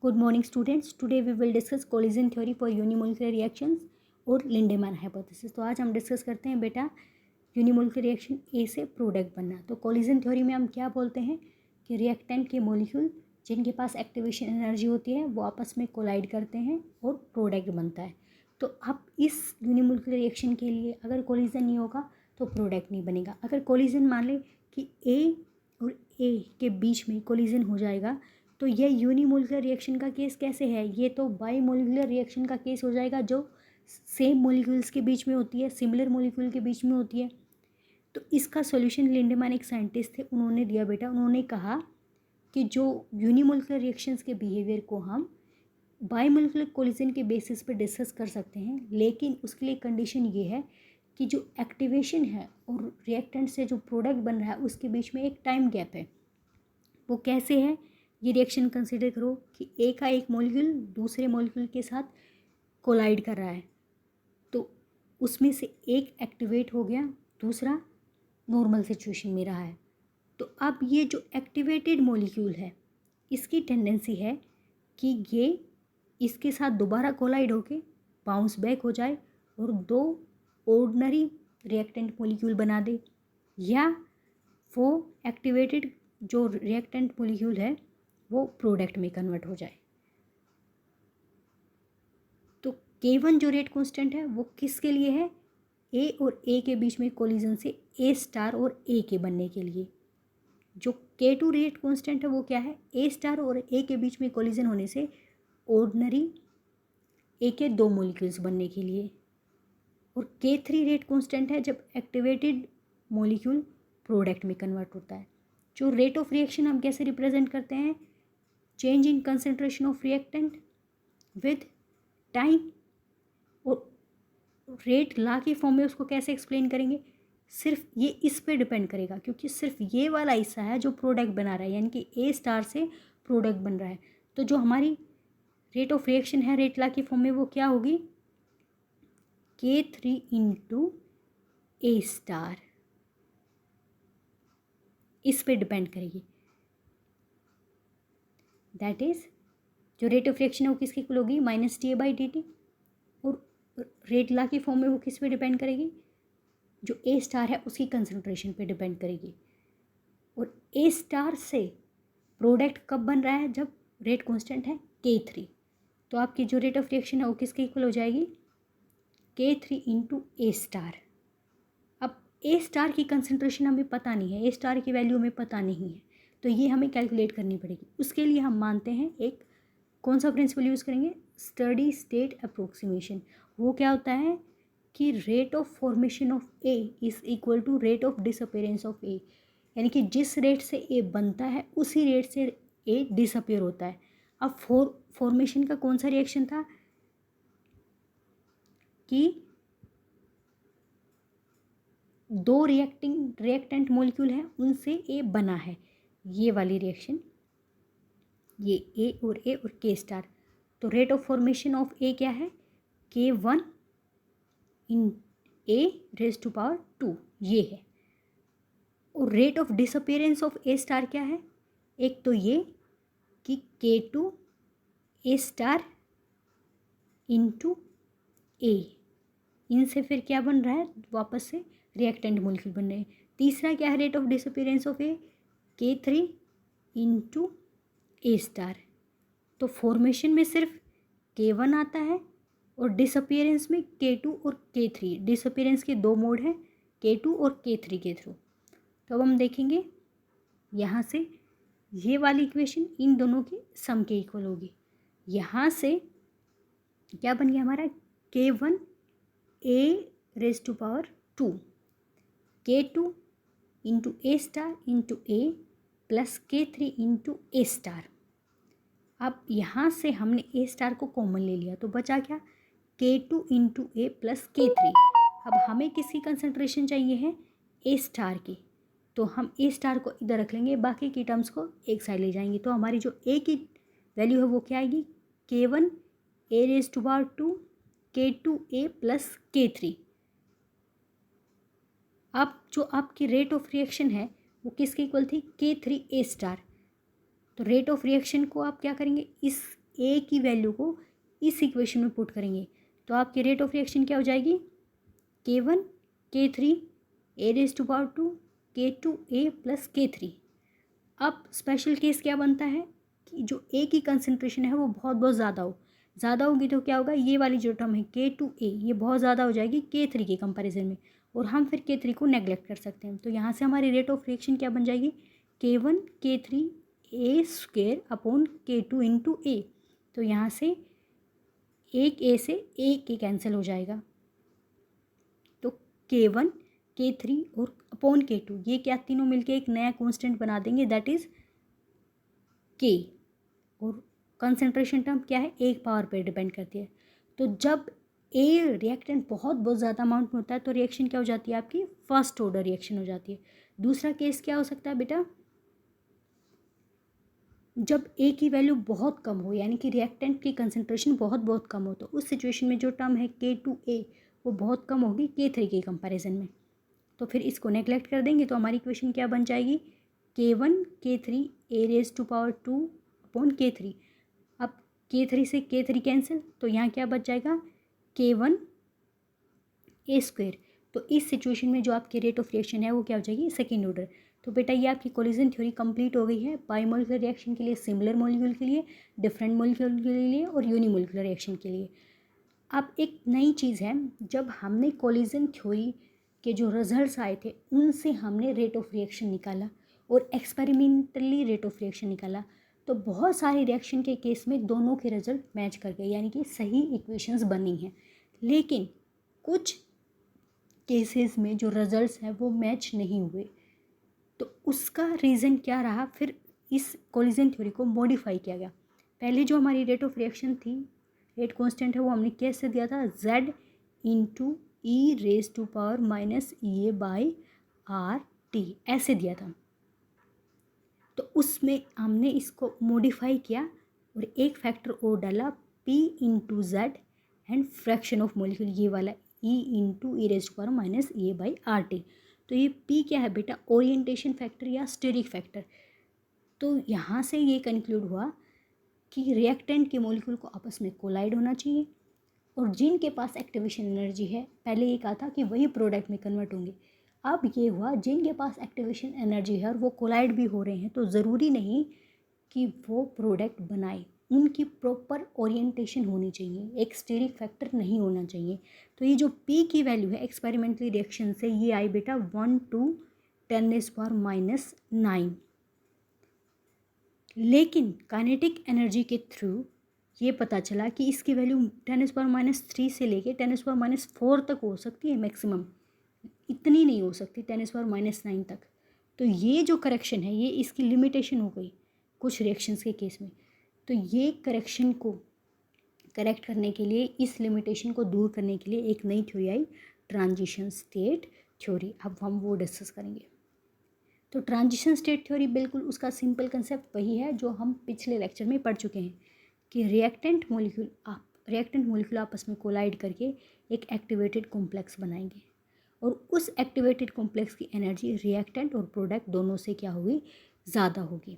Good morning students. Today we will discuss collision theory for unimolecular reactions और लिंडेमैन hypothesis. तो आज हम discuss करते हैं बेटा यूनिमोलिकुलर रिएक्शन ए से प्रोडक्ट बनना। तो कॉलिजन थ्योरी में हम क्या बोलते हैं कि रिएक्टेंट के मॉलिक्यूल जिनके पास एक्टिवेशन एनर्जी होती है वो आपस में कोलाइड करते हैं और प्रोडक्ट बनता है। तो अब इस यूनिमोलिकुलर रिएक्शन के लिए अगर कॉलिजन नहीं होगा तो प्रोडक्ट नहीं बनेगा। अगर कॉलिजन मान ले कि ए और ए के बीच में कॉलिजन हो जाएगा तो यह यूनिमोलिकुलर रिएक्शन का केस कैसे है, ये तो बाईमोलिकुलर रिएक्शन का केस हो जाएगा जो सेम मॉलिक्यूल्स के बीच में होती है, सिमिलर मॉलिक्यूल के बीच में होती है। तो इसका सॉल्यूशन लिंडेमैन एक साइंटिस्ट थे, उन्होंने दिया बेटा। उन्होंने कहा कि जो यूनिमोलिकुलर रिएक्शंस के बिहेवियर को हम बाईमोलिकुलर कोलिजन के बेसिस पे डिस्कस कर सकते हैं, लेकिन उसके लिए कंडीशन ये है कि जो एक्टिवेशन है और रिएक्टेंट से जो प्रोडक्ट बन रहा है उसके बीच में एक टाइम गैप है। वो कैसे है, ये रिएक्शन कंसिडर करो कि ए का एक मॉलिक्यूल दूसरे मॉलिक्यूल के साथ कोलाइड कर रहा है, तो उसमें से एक एक्टिवेट हो गया, दूसरा नॉर्मल सिचुएशन में रहा है। तो अब ये जो एक्टिवेटेड मॉलिक्यूल है इसकी टेंडेंसी है कि ये इसके साथ दोबारा कोलाइड होके बाउंस बैक हो जाए और दो ऑर्डिनरी रिएक्टेंट मॉलिक्यूल बना दे, या वो एक्टिवेटेड जो रिएक्टेंट मॉलिक्यूल है वो प्रोडक्ट में कन्वर्ट हो जाए। तो K1 जो रेट कांस्टेंट है वो किसके लिए है, ए और ए के बीच में कोलिजन से ए स्टार और ए के बनने के लिए। जो K2 रेट कांस्टेंट है वो क्या है, ए स्टार और ए के बीच में कोलिजन होने से ऑर्डिनरी ए के दो मॉलिक्यूल्स बनने के लिए। और K3 रेट कांस्टेंट है जब एक्टिवेटेड मॉलिक्यूल प्रोडक्ट में कन्वर्ट होता है। जो रेट ऑफ रिएक्शन हम कैसे रिप्रेजेंट करते हैं, change in concentration of reactant with time. और रेट ला के फॉर्म में उसको कैसे एक्सप्लेन करेंगे, सिर्फ ये इस पे डिपेंड करेगा क्योंकि सिर्फ ये वाला हिस्सा है जो प्रोडक्ट बना रहा है, यानी कि ए स्टार से प्रोडक्ट बन रहा है। तो जो हमारी रेट ऑफ रिएक्शन है रेट ला के फॉर्म में वो क्या होगी, K3 इंटू ए स्टार, इस पे डिपेंड करेगी। दैट इज जो रेट ऑफ रिएक्शन है वो किसकी इक्वल होगी, -TA/dt। और रेट ला की फॉर्म में वो किस पे डिपेंड करेगी, जो ए स्टार है उसकी कंसंट्रेशन पे डिपेंड करेगी। और ए स्टार से प्रोडक्ट कब बन रहा है, जब रेट कांस्टेंट है K3। तो आपकी जो रेट ऑफ रिएक्शन है वो किसके इक्वल हो जाएगी, K3 इंटू ए स्टार। अब ए स्टार की कंसंट्रेशन हमें पता नहीं है, ए स्टार की वैल्यू हमें पता नहीं है, तो ये हमें कैलकुलेट करनी पड़ेगी। उसके लिए हम मानते हैं एक कौन सा प्रिंसिपल यूज़ करेंगे, स्टडी स्टेट अप्रोक्सीमेशन। वो क्या होता है कि rate of formation of A is equal to rate of disappearance of A, यानी कि जिस रेट से ए बनता है उसी रेट से ए डिसअपेयर होता है। अब फॉर्मेशन का कौन सा रिएक्शन था कि दो रिएक्टेंट मॉलिक्यूल है उनसे ए बना है, ये वाली रिएक्शन, ये ए और के स्टार। तो रेट ऑफ फॉर्मेशन ऑफ ए क्या है, K1 इन A⁻², ये है। और rate of disappearance of A star क्या है, एक तो ये कि K2 ए स्टार इंटू ए, इनसे फिर क्या बन रहा है, वापस से रिएक्टेंट मॉलिक्यूल बन रहे हैं। तीसरा क्या है rate of disappearance of A, K3 into A star. तो फॉर्मेशन में सिर्फ K1 आता है और डिसअपियरेंस में K2 और K3। डिसअपियरेंस के दो मोड हैं, K2 और K3 के थ्रू। तो अब हम देखेंगे यहाँ से ये वाली इक्वेशन इन दोनों की सम के इक्वल होगी। यहाँ से क्या बन गया हमारा, K1 A⁻², K2 इंटू ए स्टार इंटू ए प्लस K3 इंटू ए स्टार। अब यहाँ से हमने ए स्टार को कॉमन ले लिया तो बचा क्या, K2 इंटू ए प्लस K3। अब हमें किसकी कंसंट्रेशन चाहिए है, ए स्टार की, तो हम ए स्टार को इधर रख लेंगे, बाकी की टर्म्स को एक साइड ले जाएंगे। तो हमारी जो ए की वैल्यू है वो क्या आएगी, K1 A⁻², K2 ए प्लस K3। अब जो आपकी रेट ऑफ रिएक्शन है वो किसके इक्वल थी, K3 ए स्टार। तो रेट ऑफ रिएक्शन को आप क्या करेंगे, इस ए की वैल्यू को इस इक्वेशन में पुट करेंगे तो आपकी रेट ऑफ रिएक्शन क्या हो जाएगी, K1 K3 A⁻², K2A + K3। अब स्पेशल केस क्या बनता है कि जो ए की कंसनट्रेशन है वो बहुत बहुत ज़्यादा होगी तो क्या होगा, ये वाली जो टर्म है K2A ये बहुत ज़्यादा हो जाएगी K3 के कंपैरिजन में, और हम फिर K3 को नेगलेक्ट कर सकते हैं। तो यहाँ से हमारी रेट ऑफ रिएक्शन क्या बन जाएगी, K1 K3 A² K2 × A। तो यहाँ से एक ए से एक कैंसिल हो जाएगा, तो K1 K3 और अपॉन K2 ये क्या तीनों मिलके एक नया कांस्टेंट बना देंगे, दैट इज़ K। और कंसंट्रेशन टर्म क्या है, एक पावर पे डिपेंड करती है। तो जब ए रिएक्टेंट बहुत बहुत ज़्यादा अमाउंट में होता है तो रिएक्शन क्या हो जाती है आपकी, फर्स्ट ऑर्डर रिएक्शन हो जाती है। दूसरा केस क्या हो सकता है बेटा, जब ए की वैल्यू बहुत कम हो, यानी कि रिएक्टेंट की कंसंट्रेशन बहुत बहुत कम हो, तो उस सिचुएशन में जो टर्म है K2A वो बहुत कम होगी K3 के कंपैरिजन में। तो फिर इसको नेगलेक्ट कर देंगे तो हमारी इक्वेशन क्या बन जाएगी, K1 K3 A⁻² upon K3। अब K3 से K3 कैंसिल, तो यहाँ क्या बच जाएगा, K1 A²। तो इस सिचुएशन में जो आपकी रेट ऑफ रिएक्शन है वो क्या हो जाएगी, सेकेंड ऑर्डर। तो बेटा ये आपकी कोलिजन थ्योरी कंप्लीट हो गई है, बाइमोलिकुलर रिएक्शन के लिए, सिमिलर मॉलिक्यूल के लिए, डिफरेंट मॉलिक्यूल के लिए और यूनिमोलिकुलर रिएक्शन के लिए। अब एक नई चीज़ है, जब हमने कोलिजन थ्योरी के जो रिजल्ट्स आए थे उनसे हमने रेट ऑफ रिएक्शन निकाला और एक्सपेरिमेंटली रेट ऑफ रिएक्शन निकाला, तो बहुत सारे रिएक्शन के केस में दोनों के रिजल्ट मैच कर गए, यानी कि सही इक्वेशंस बनी हैं। लेकिन कुछ केसेस में जो रिजल्ट्स हैं वो मैच नहीं हुए, तो उसका रीज़न क्या रहा, फिर इस कोलिजन थ्योरी को मॉडिफाई किया गया। पहले जो हमारी रेट ऑफ रिएक्शन थी, रेट कांस्टेंट है, वो हमने कैसे दिया था, Z × E⁻⁻RT ऐसे दिया था। तो उसमें हमने इसको मॉडिफाई किया और एक फैक्टर और डाला, P × Z and fraction of molecule, ये वाला E × तो ये P क्या है बेटा, ओरिएंटेशन फैक्टर या स्टेरिक फैक्टर। तो यहाँ से ये कंक्लूड हुआ कि रिएक्टेंट के मॉलिक्यूल को आपस में कोलाइड होना चाहिए, और जिनके पास एक्टिवेशन एनर्जी है, पहले ये कहा था कि वही प्रोडक्ट में कन्वर्ट होंगे, अब ये हुआ जिनके पास एक्टिवेशन एनर्जी है और वो कोलाइड भी हो रहे हैं, तो ज़रूरी नहीं कि वो प्रोडक्ट बनाए, उनकी प्रॉपर ओरिएंटेशन होनी चाहिए, एक स्टेरिक फैक्टर नहीं होना चाहिए। तो ये जो P की वैल्यू है एक्सपेरिमेंटली रिएक्शन से ये आई बेटा 1 × 10⁻⁹। लेकिन काइनेटिक एनर्जी के थ्रू ये पता चला कि इसकी वैल्यू 10⁻³ से लेके 10⁻⁴ तक हो सकती है मैक्सिमम, इतनी नहीं हो सकती 10⁻⁹ तक। तो ये जो करेक्शन है ये इसकी लिमिटेशन हो गई कुछ रिएक्शंस के केस में। तो ये करेक्शन को करेक्ट करने के लिए, इस लिमिटेशन को दूर करने के लिए एक नई थ्योरी आई, ट्रांजिशन स्टेट थ्योरी। अब हम वो डिस्कस करेंगे। तो ट्रांजिशन स्टेट थ्योरी बिल्कुल उसका सिंपल कंसेप्ट वही है जो हम पिछले लेक्चर में पढ़ चुके हैं कि रिएक्टेंट मॉलिक्यूल आपस में कोलाइड करके एक एक्टिवेटेड कॉम्प्लेक्स बनाएंगे, और उस एक्टिवेटेड कॉम्प्लेक्स की एनर्जी रिएक्टेंट और प्रोडक्ट दोनों से क्या होगी, ज़्यादा होगी।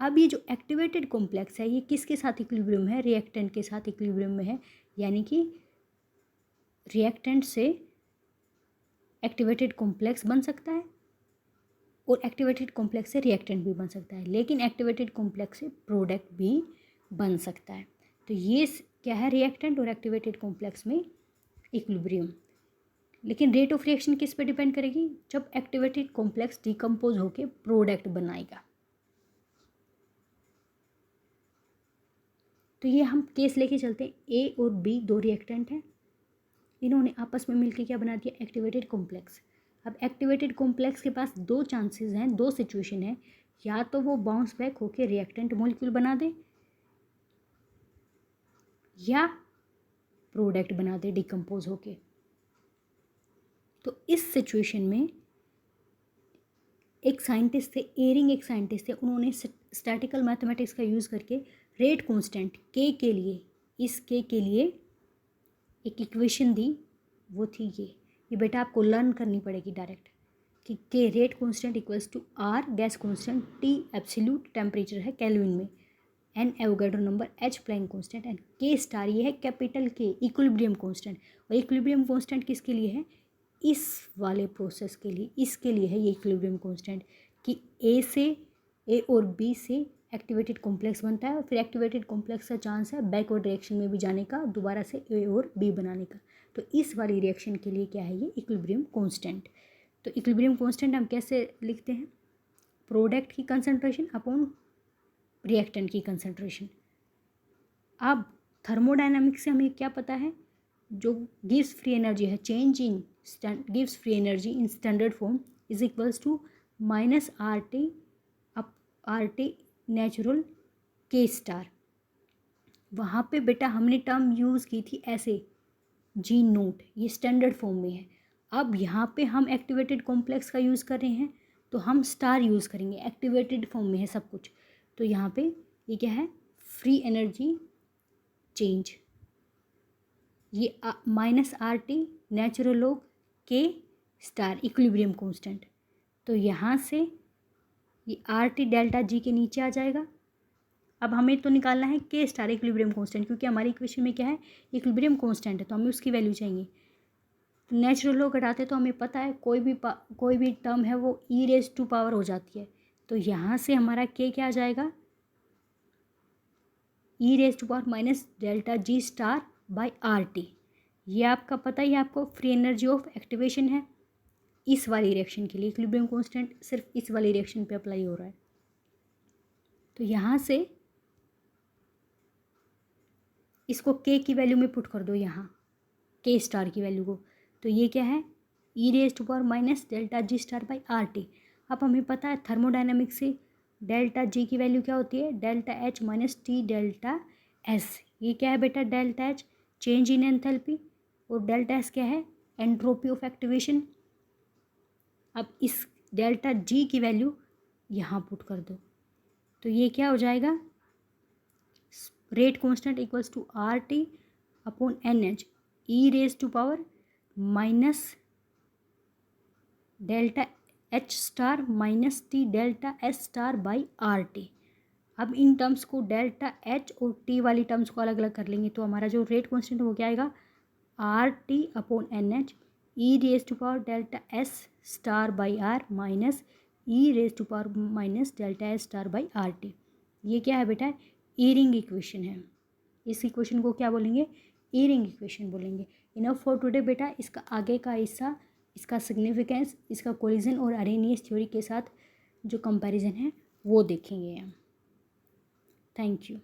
अब ये जो एक्टिवेटेड कॉम्प्लेक्स है ये किसके साथ इक्विलिब्रियम है, रिएक्टेंट के साथ इक्विलिब्रियम में है, यानी कि रिएक्टेंट से एक्टिवेटेड कॉम्प्लेक्स बन सकता है और एक्टिवेटेड कॉम्प्लेक्स से रिएक्टेंट भी बन सकता है, लेकिन एक्टिवेटेड कॉम्प्लेक्स से प्रोडक्ट भी बन सकता है। तो ये क्या है, रिएक्टेंट और एक्टिवेटेड कॉम्प्लेक्स में इक्विलिब्रियम। लेकिन रेट ऑफ रिएक्शन किस पे डिपेंड करेगी, जब एक्टिवेटेड कॉम्प्लेक्स डिकम्पोज होकर प्रोडक्ट बनाएगा। तो ये हम केस लेके चलते हैं, ए और बी दो रिएक्टेंट हैं, इन्होंने आपस में मिलकर क्या बना दिया, एक्टिवेटेड कॉम्प्लेक्स। अब एक्टिवेटेड कॉम्प्लेक्स के पास दो चांसेस हैं, दो सिचुएशन है, या तो वो बाउंस बैक होकर रिएक्टेंट मॉलिक्यूल बना दे या प्रोडक्ट बना दे डिकम्पोज होके। तो इस सिचुएशन में एक साइंटिस्ट थे, एयरिंग एक साइंटिस्ट थे, उन्होंने स्टैटिकल मैथमेटिक्स का यूज़ करके रेट कांस्टेंट के लिए, इस के लिए एक इक्वेशन दी, वो थी ये बेटा आपको लर्न करनी पड़ेगी डायरेक्ट, कि k rate constant equals to R gas constant, T absolute temperature है केल्विन में, N Avogadro number, H Planck constant and K star ये है कैपिटल के इक्विलिब्रियम कांस्टेंट। और इक्विलिब्रियम कांस्टेंट किसके लिए है? इस वाले प्रोसेस के लिए, इसके लिए है ये इक्विलिब्रियम कांस्टेंट कि ए और बी से एक्टिवेटेड कॉम्प्लेक्स बनता है और फिर एक्टिवेटेड कॉम्प्लेक्स का चांस है बैकवर्ड रिएक्शन में भी जाने का, दोबारा से ए और बी बनाने का। तो इस वाली रिएक्शन के लिए क्या है? ये इक्विलिब्रियम कांस्टेंट। तो इक्विलिब्रियम कांस्टेंट हम कैसे लिखते हैं? प्रोडक्ट की कंसंट्रेशन अपॉन रिएक्टेंट की कंसंट्रेशन। अब थर्मोडायनामिक्स से हमें क्या पता है? जो गिव्स फ्री एनर्जी है, चेंज इन गिव्स free energy in standard form is equals to minus R T natural K star. वहाँ पे बेटा हमने टर्म यूज़ की थी ऐसे, जी नोट, ये स्टैंडर्ड फॉर्म में है। अब यहाँ पे हम एक्टिवेटेड कॉम्प्लेक्स का यूज़ कर रहे हैं तो हम स्टार यूज़ करेंगे, एक्टिवेटेड फॉर्म में है सब कुछ। तो यहाँ पे ये क्या है? फ्री एनर्जी चेंज, ये minus R T natural log के स्टार इक्विलिब्रियम कांस्टेंट। तो यहाँ से ये आर टी डेल्टा जी के नीचे आ जाएगा। अब हमें तो निकालना है के स्टार इक्विलिब्रियम कांस्टेंट, क्योंकि हमारी इक्वेशन में क्या है? इक्विलिब्रियम कांस्टेंट है, तो हमें उसकी वैल्यू चाहिए। तो नेचुरल लॉग घटाते तो हमें पता है कोई भी टर्म है वो ई रेज टू पावर हो जाती है। तो यहाँ से हमारा के क्या आ जाएगा? E raise to power minus delta G star by R T. ये आपका पता ही, आपको फ्री एनर्जी ऑफ एक्टिवेशन है इस वाली रिएक्शन के लिए। इक्विलिब्रियम कांस्टेंट सिर्फ इस वाली रिएक्शन पे अप्लाई हो रहा है। तो यहाँ से इसको के की वैल्यू में पुट कर दो, यहाँ के स्टार की वैल्यू को। तो ये क्या है? E raise to power minus delta G star by R T. अब हमें पता है थर्मोडायनामिक्स से डेल्टा जी की वैल्यू क्या होती है? Delta H minus T delta S. ये क्या है बेटा? Delta H change in enthalpy और डेल्टा एस क्या है? Entropy of activation. अब इस डेल्टा जी की वैल्यू यहाँ पुट कर दो, तो ये क्या हो जाएगा? Rate constant equals to R T upon N H e raise to power minus delta H star minus T delta S star by R T. अब इन टर्म्स को डेल्टा एच और टी वाली टर्म्स को अलग अलग कर लेंगे, तो हमारा जो रेट कांस्टेंट हो क्या आएगा? R T upon N H e raise to power delta S star by R minus e raise to power minus delta S star by R T. ये क्या है बेटा? ई रिंग इक्वेशन है। इस इक्वेशन को क्या बोलेंगे? ई रिंग इक्वेशन बोलेंगे। इनफ फॉर टुडे बेटा। इसका आगे का हिस्सा, इसका सिग्निफिकेंस, इसका कोलिजन और अरेनियस थ्योरी के साथ जो कंपैरिजन है वो देखेंगे हम। Thank you.